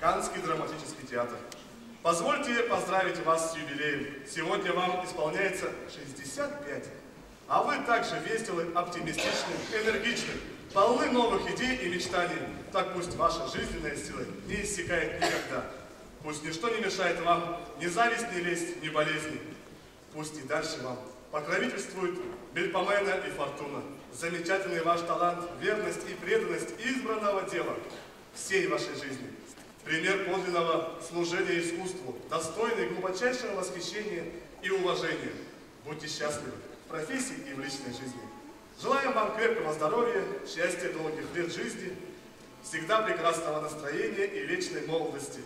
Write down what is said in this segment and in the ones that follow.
Каннский драматический театр. Позвольте поздравить вас с юбилеем. Сегодня вам исполняется 65. А вы также веселы, оптимистичны, энергичны, полны новых идей и мечтаний. Так пусть ваша жизненная сила не иссякает никогда. Пусть ничто не мешает вам ни зависть, ни лесть, ни болезни. Пусть и дальше вам покровительствуют Мельпомена и Фортуна. Замечательный ваш талант, верность и преданность избранного дела всей вашей жизни. Пример подлинного служения искусству, достойный глубочайшего восхищения и уважения. Будьте счастливы в профессии и в личной жизни. Желаем вам крепкого здоровья, счастья, долгих лет жизни, всегда прекрасного настроения и вечной молодости.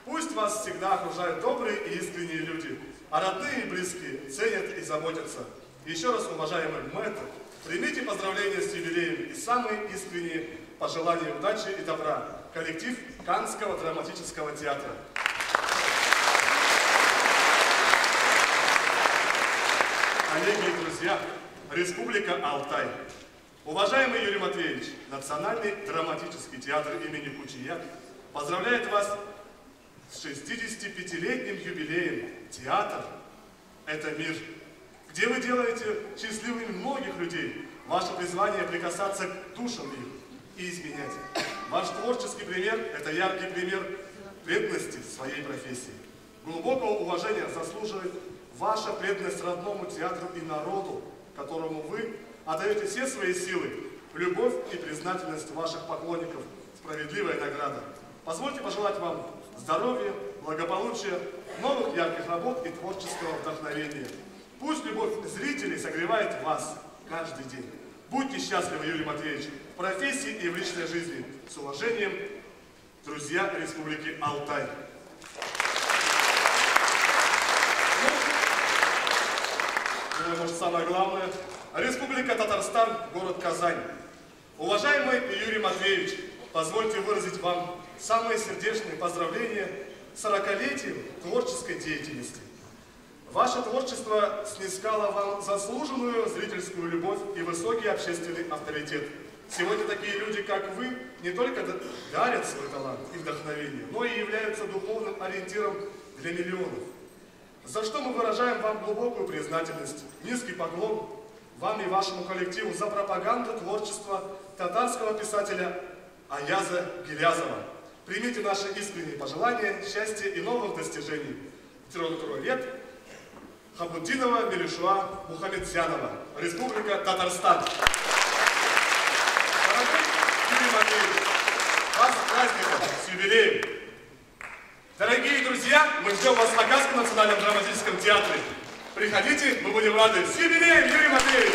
Пусть вас всегда окружают добрые и искренние люди, а родные и близкие ценят и заботятся. Еще раз, уважаемый мэтр, примите поздравления с юбилеем и самые искренние пожелания удачи и добра. Коллектив Каннского драматического театра. Коллеги и друзья, Республика Алтай. Уважаемый Юрий Матвеевич, Национальный драматический театр имени Кучияк поздравляет вас с 65-летним юбилеем. Театр – это мир, где вы делаете счастливыми многих людей. Ваше призвание – прикасаться к душам их и изменять. Ваш творческий пример – это яркий пример преданности своей профессии. Глубокого уважения заслуживает ваша преданность родному театру и народу, которому вы отдаете все свои силы, любовь и признательность ваших поклонников, справедливая награда. Позвольте пожелать вам здоровья, благополучия, новых ярких работ и творческого вдохновения. Пусть любовь зрителей согревает вас каждый день. Будьте счастливы, Юрий Матвеевич, в профессии и в личной жизни. С уважением, друзья Республики Алтай. Ну, может, самое главное. Республика Татарстан, город Казань. Уважаемый Юрий Матвеевич, позвольте выразить вам самые сердечные поздравления с 40-летием творческой деятельности. Ваше творчество снискало вам заслуженную зрительскую любовь и высокий общественный авторитет. Сегодня такие люди, как вы, не только дарят свой талант и вдохновение, но и являются духовным ориентиром для миллионов. За что мы выражаем вам глубокую признательность, низкий поклон вам и вашему коллективу за пропаганду творчества татарского писателя Аяза Гилязова. Примите наши искренние пожелания, счастья и новых достижений. Лет Хабуддинова Мелишуа Мухамедзянова, Республика Татарстан. Дорогой Юрий Матвеевич, вас с праздником, с юбилеем. Дорогие друзья, мы ждем вас на Каннском национальном драматическом театре. Приходите, мы будем рады. С юбилеем, Юрий Матвеевич!